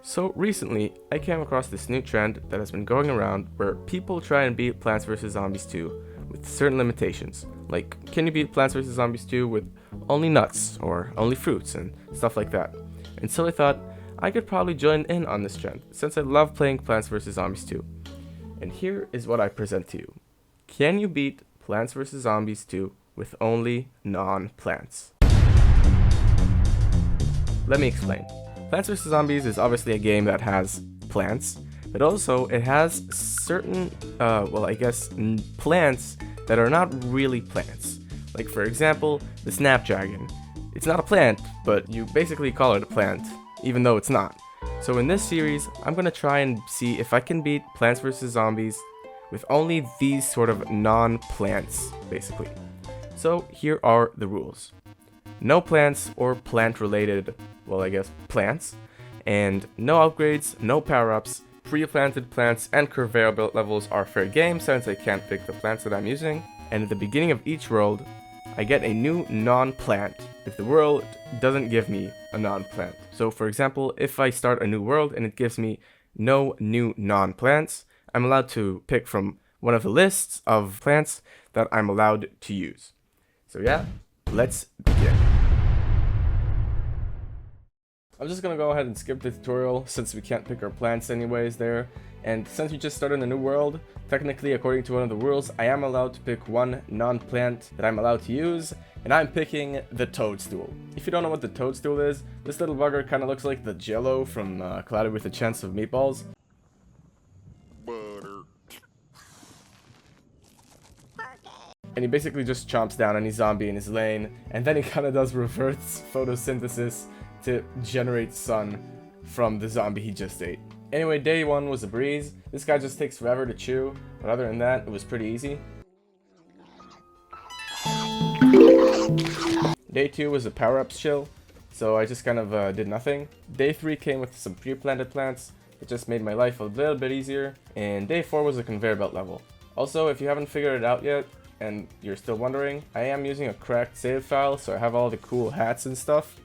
So recently, I came across this new trend that has been going around where people try and beat Plants vs. Zombies 2 with certain limitations. Like, can you beat Plants vs. Zombies 2 with only nuts or only fruits and stuff like that? And so I thought I could probably join in on this trend since I love playing Plants vs. Zombies 2. And here is what I present to you. Can you beat Plants vs. Zombies 2 with only non-plants? Let me explain. Plants vs. Zombies is obviously a game that has plants, but also it has certain, plants that are not really plants. Like, for example, the Snapdragon. It's not a plant, but you basically call it a plant, even though it's not. So in this series, I'm gonna try and see if I can beat Plants vs. Zombies with only these sort of non-plants, basically. So here are the rules. No plants or plant-related, plants, and no upgrades, no power-ups, pre-planted plants and conveyor belt levels are fair game since I can't pick the plants that I'm using, and at the beginning of each world, I get a new non-plant if the world doesn't give me a non-plant. So for example, if I start a new world and it gives me no new non-plants, I'm allowed to pick from one of the lists of plants that I'm allowed to use. So yeah, let's begin. I'm just gonna go ahead and skip the tutorial since we can't pick our plants anyways there. And since we just started a new world, technically according to one of the rules, I am allowed to pick one non-plant that I'm allowed to use, and I'm picking the toadstool. If you don't know what the toadstool is, this little bugger kind of looks like the Jello from Cloudy with a Chance of Meatballs. Butter. And he basically just chomps down any zombie in his lane, and then he kind of does reverse photosynthesis to generate sun from the zombie he just ate. Anyway, day 1 was a breeze. This guy just takes forever to chew, but other than that, it was pretty easy. Day 2 was a power-ups chill, so I just kind of did nothing. Day 3 came with some pre-planted plants. It just made my life a little bit easier. And day 4 was a conveyor belt level. Also, if you haven't figured it out yet, and you're still wondering, I am using a cracked save file, so I have all the cool hats and stuff.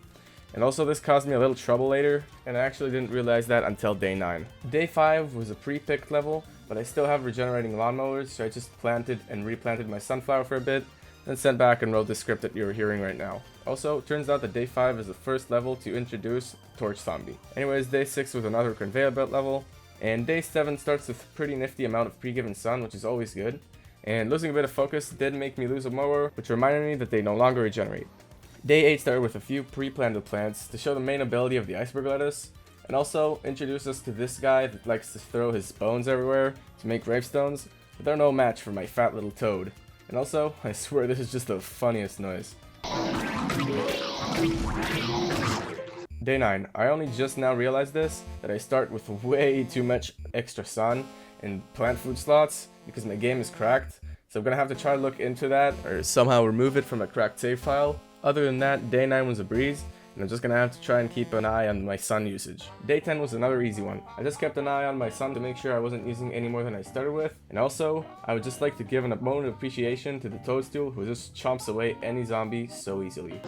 And also this caused me a little trouble later, and I actually didn't realize that until day 9. Day 5 was a pre-picked level, but I still have regenerating lawnmowers, so I just planted and replanted my sunflower for a bit, then sent back and wrote the script that you're hearing right now. Also, it turns out that day 5 is the first level to introduce Torch Zombie. Anyways, day 6 was another conveyor belt level, and day 7 starts with a pretty nifty amount of pre-given sun, which is always good. And losing a bit of focus did make me lose a mower, which reminded me that they no longer regenerate. Day 8 started with a few pre-planted plants to show the main ability of the iceberg lettuce, and also introduce us to this guy that likes to throw his bones everywhere to make gravestones, but they're no match for my fat little toad. And also, I swear this is just the funniest noise. Day 9, I only just now realized this, that I start with way too much extra sun and plant food slots because my game is cracked, so I'm gonna have to try to look into that or somehow remove it from a cracked save file. Other than that, day 9 was a breeze, and I'm just gonna have to try and keep an eye on my sun usage. Day 10 was another easy one. I just kept an eye on my sun to make sure I wasn't using any more than I started with, and also, I would just like to give a moment of appreciation to the toadstool who just chomps away any zombie so easily.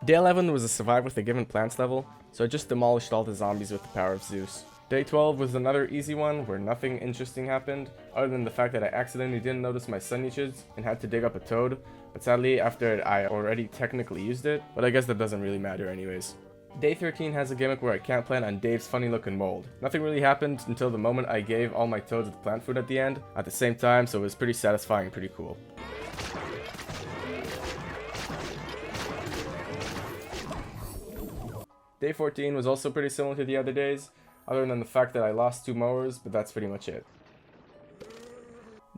Day 11 was a survive with a given plants level, so I just demolished all the zombies with the power of Zeus. Day 12 was another easy one where nothing interesting happened, other than the fact that I accidentally didn't notice my sun usage and had to dig up a toad, but sadly after I already technically used it, but I guess that doesn't really matter anyways. Day 13 has a gimmick where I can't plant on Dave's funny looking mold. Nothing really happened until the moment I gave all my toads the plant food at the end, at the same time, so it was pretty satisfying and pretty cool. Day 14 was also pretty similar to the other days, other than the fact that I lost 2 mowers, but that's pretty much it.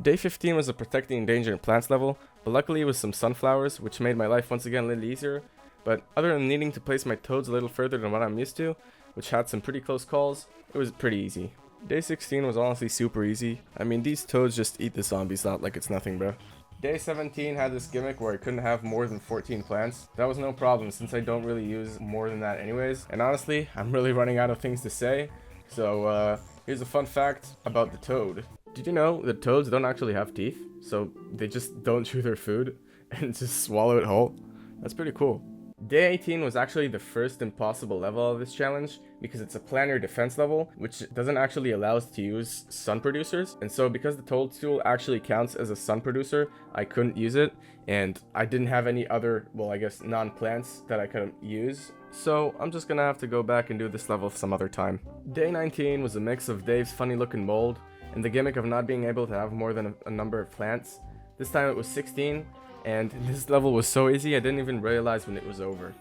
Day 15 was a protecting endangered plants level, but luckily it was some sunflowers, which made my life once again a little easier. But other than needing to place my toads a little further than what I'm used to, which had some pretty close calls, it was pretty easy. Day 16 was honestly super easy. I mean, these toads just eat the zombies out like it's nothing, bro. Day 17 had this gimmick where I couldn't have more than 14 plants. That was no problem since I don't really use more than that anyways. And honestly, I'm really running out of things to say. So here's a fun fact about the toad. Did you know that toads don't actually have teeth? So they just don't chew their food and just swallow it whole? That's pretty cool. Day 18 was actually the first impossible level of this challenge because it's a planar defense level, which doesn't actually allow us to use sun producers. And so because the toadstool actually counts as a sun producer, I couldn't use it, and I didn't have any other, well, I guess non-plants that I could use. So I'm just gonna have to go back and do this level some other time. Day 19 was a mix of Dave's funny looking mold and the gimmick of not being able to have more than a number of plants. This time it was 16, and this level was so easy I didn't even realize when it was over.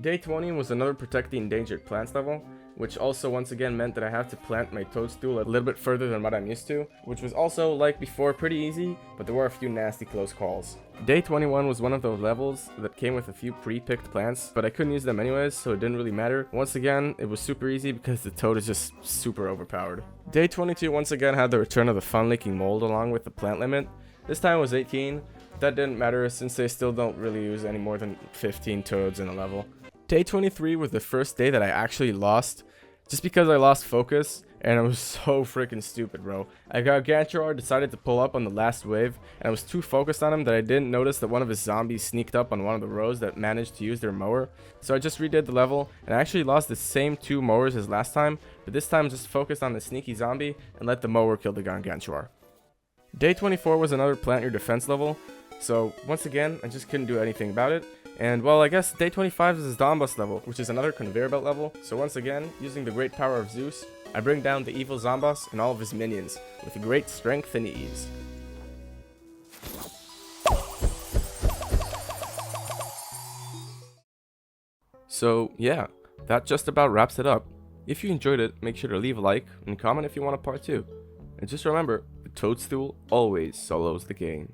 Day 20 was another protect the endangered plants level, which also once again meant that I have to plant my toadstool a little bit further than what I'm used to, which was also, like before, pretty easy, but there were a few nasty close calls. Day 21 was one of those levels that came with a few pre-picked plants, but I couldn't use them anyways, so it didn't really matter. Once again, it was super easy because the toad is just super overpowered. Day 22 once again had the return of the fun-leaking mold along with the plant limit. This time it was 18, but that didn't matter since they still don't really use any more than 15 toads in a level. Day 23 was the first day that I actually lost, just because I lost focus, and it was so freaking stupid, bro. I got Gargantuar decided to pull up on the last wave, and I was too focused on him that I didn't notice that one of his zombies sneaked up on one of the rows that managed to use their mower. So I just redid the level, and I actually lost the same 2 mowers as last time, but this time just focused on the sneaky zombie and let the mower kill the Gargantuar. Day 24 was another plant your defense level, so once again, I just couldn't do anything about it. And well, I guess day 25 is his Donbus level, which is another conveyor belt level. So once again, using the great power of Zeus, I bring down the evil Zomboss and all of his minions with great strength and ease. So yeah, that just about wraps it up. If you enjoyed it, make sure to leave a like and comment if you want a part 2. And just remember, the toadstool always solos the game.